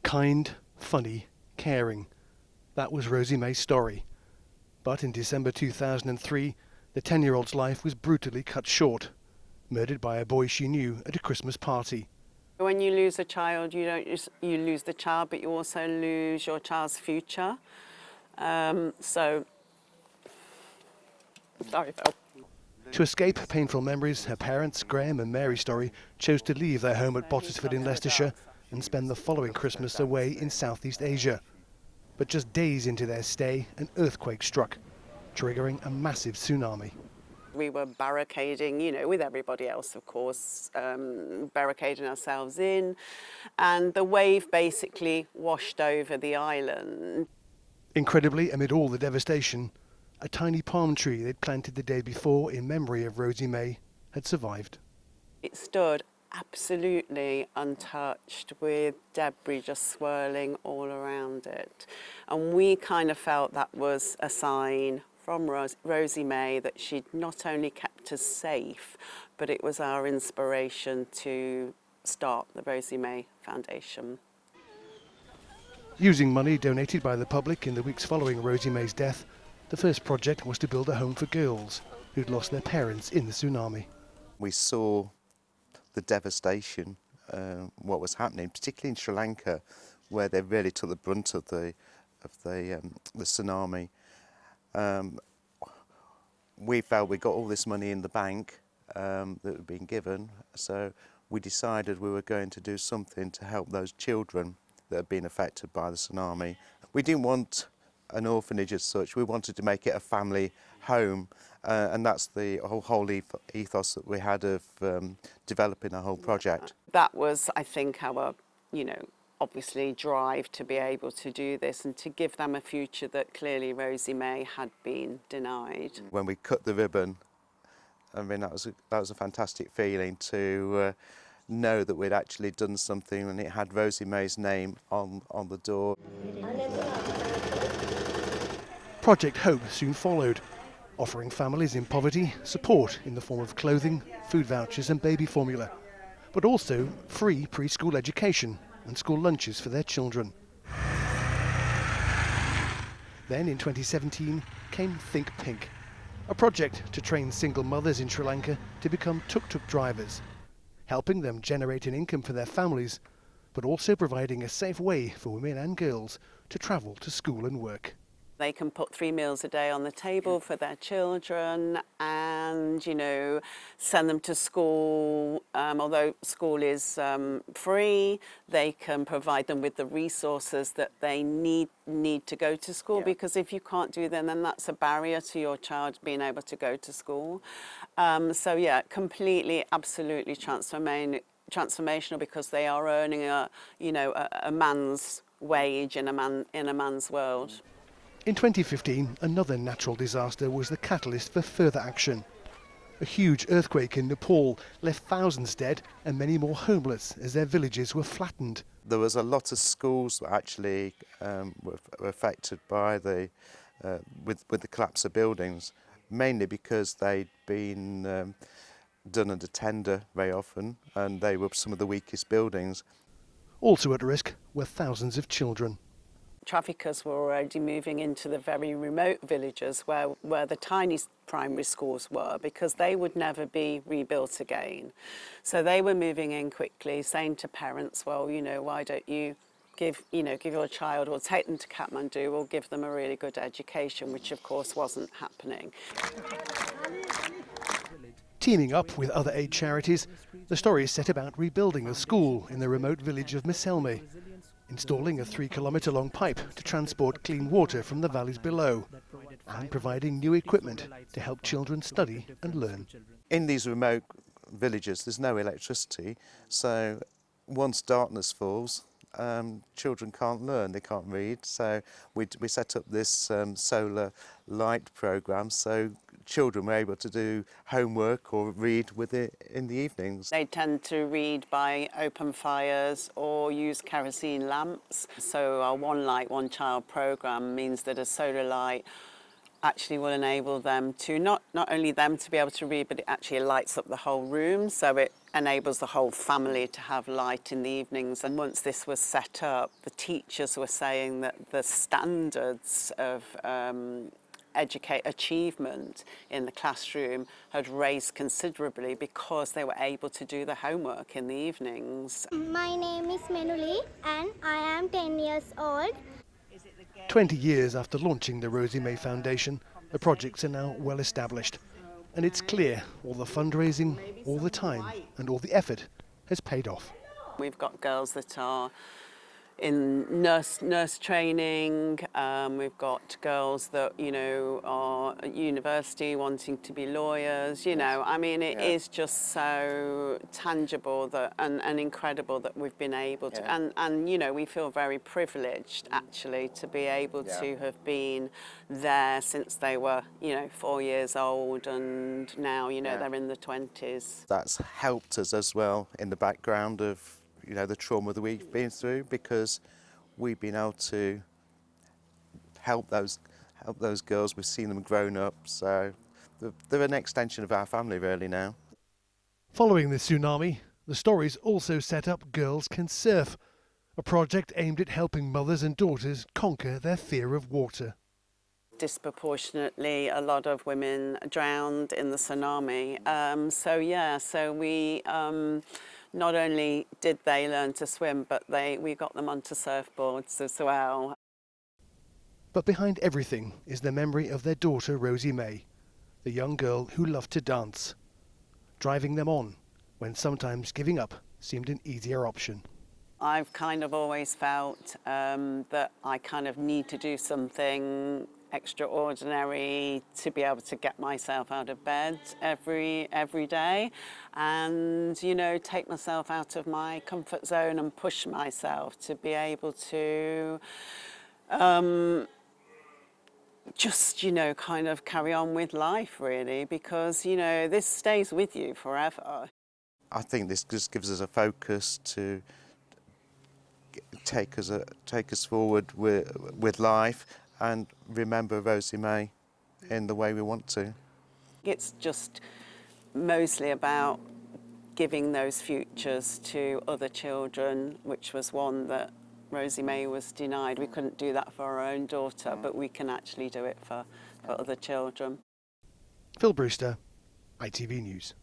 Kind, funny, caring. That was Rosie May Storrie. But in December 2003, the 10-year-old's life was brutally cut short, murdered by a boy she knew at a Christmas party. When you lose a child, you don't just you lose the child, but you also lose your child's future. Sorry, Phil. To escape painful memories, her parents, Graham and Mary Storrie, chose to leave their home at Bottisford in Leicestershire and spend the following Christmas away in Southeast Asia. But just days into their stay, an earthquake struck, triggering a massive tsunami. We were barricading, with everybody else, of course, barricading ourselves in, and the wave basically washed over the island. Incredibly, amid all the devastation, a tiny palm tree they'd planted the day before in memory of Rosie May had survived. It stood absolutely untouched, with debris just swirling all around it. And we kind of felt that was a sign from Rosie May that she'd not only kept us safe, but it was our inspiration to start the Rosie May Foundation. Using money donated by the public in the weeks following Rosie May's death, the first project was to build a home for girls who'd lost their parents in the tsunami. We saw the devastation, what was happening, particularly in Sri Lanka, where they really took the brunt of the tsunami. We felt we got all this money in the bank that had been given, so we decided we were going to do something to help those children that had been affected by the tsunami. We didn't want an orphanage as such, we wanted to make it a family home, and that's the whole ethos that we had of developing a whole project. That was, I think, our, obviously drive to be able to do this and to give them a future that clearly Rosie May had been denied. When we cut the ribbon, I mean, that was a fantastic feeling to know that we'd actually done something and it had Rosie May's name on the door. Project Hope soon followed, offering families in poverty support in the form of clothing, food vouchers and baby formula, but also free preschool education and school lunches for their children. Then in 2017 came Think Pink, a project to train single mothers in Sri Lanka to become tuk-tuk drivers, helping them generate an income for their families, but also providing a safe way for women and girls to travel to school and work. They can put 3 meals a day on the table for their children and, send them to school. Although school is free, they can provide them with the resources that they need to go to school, because if you can't do them, then that's a barrier to your child being able to go to school. Completely, absolutely transformational, because they are earning a man's wage in a man's world. In 2015, another natural disaster was the catalyst for further action. A huge earthquake in Nepal left thousands dead and many more homeless as their villages were flattened. There was a lot of schools that actually were affected by with the collapse of buildings, mainly because they'd been done under tender very often, and they were some of the weakest buildings. Also at risk were thousands of children. Traffickers were already moving into the very remote villages where the tiny primary schools were, because they would never be rebuilt again. So they were moving in quickly, saying to parents, well, why don't you give your child, or take them to Kathmandu, or give them a really good education, which of course wasn't happening. Teaming up with other aid charities, the Storries set about rebuilding a school in the remote village of Miselme, installing a 3-kilometre-long pipe to transport clean water from the valleys below, and providing new equipment to help children study and learn. In these remote villages, there's no electricity, so once darkness falls, children can't learn, they can't read. So we set up this solar light programme, so children were able to do homework or read with it in the evenings. They tend to read by open fires or use kerosene lamps. So our One Light, One Child programme means that a solar light actually will enable them to, not only them to be able to read, but it actually lights up the whole room, so it enables the whole family to have light in the evenings. And once this was set up, the teachers were saying that the standards of achievement in the classroom had raised considerably because they were able to do the homework in the evenings. My name is Menuli and I am 10 years old. 20 years after launching the Rosie May Foundation, the projects are now well established. And it's clear all the fundraising, all the time and all the effort has paid off. We've got girls that are in nurse training. We've got girls that, you know, are at university wanting to be lawyers. You know, I mean, it is just so tangible that and incredible that we've been able to. And you know, we feel very privileged actually to be able to have been there since they were, you know, 4 years old, and now, you know, they're in the 20s. That's helped us as well in the background of, you know, the trauma that we've been through, because we've been able to help those girls. We've seen them grown up, so they're an extension of our family really now. Following the tsunami, the Storries also set up Girls Can Surf, a project aimed at helping mothers and daughters conquer their fear of water. Disproportionately, a lot of women drowned in the tsunami. So we not only did they learn to swim, but we got them onto surfboards as well. But behind everything is the memory of their daughter Rosie May, the young girl who loved to dance, driving them on when sometimes giving up seemed an easier option. I've kind of always felt that I kind of need to do something extraordinary to be able to get myself out of bed every day, and, you know, take myself out of my comfort zone and push myself to be able to just, you know, kind of carry on with life really, because, you know, this stays with you forever. I think this just gives us a focus to take us forward with life and remember Rosie May in the way we want to. It's just mostly about giving those futures to other children, which was one that Rosie May was denied. We couldn't do that for our own daughter, but we can actually do it for other children. Phil Brewster, ITV News.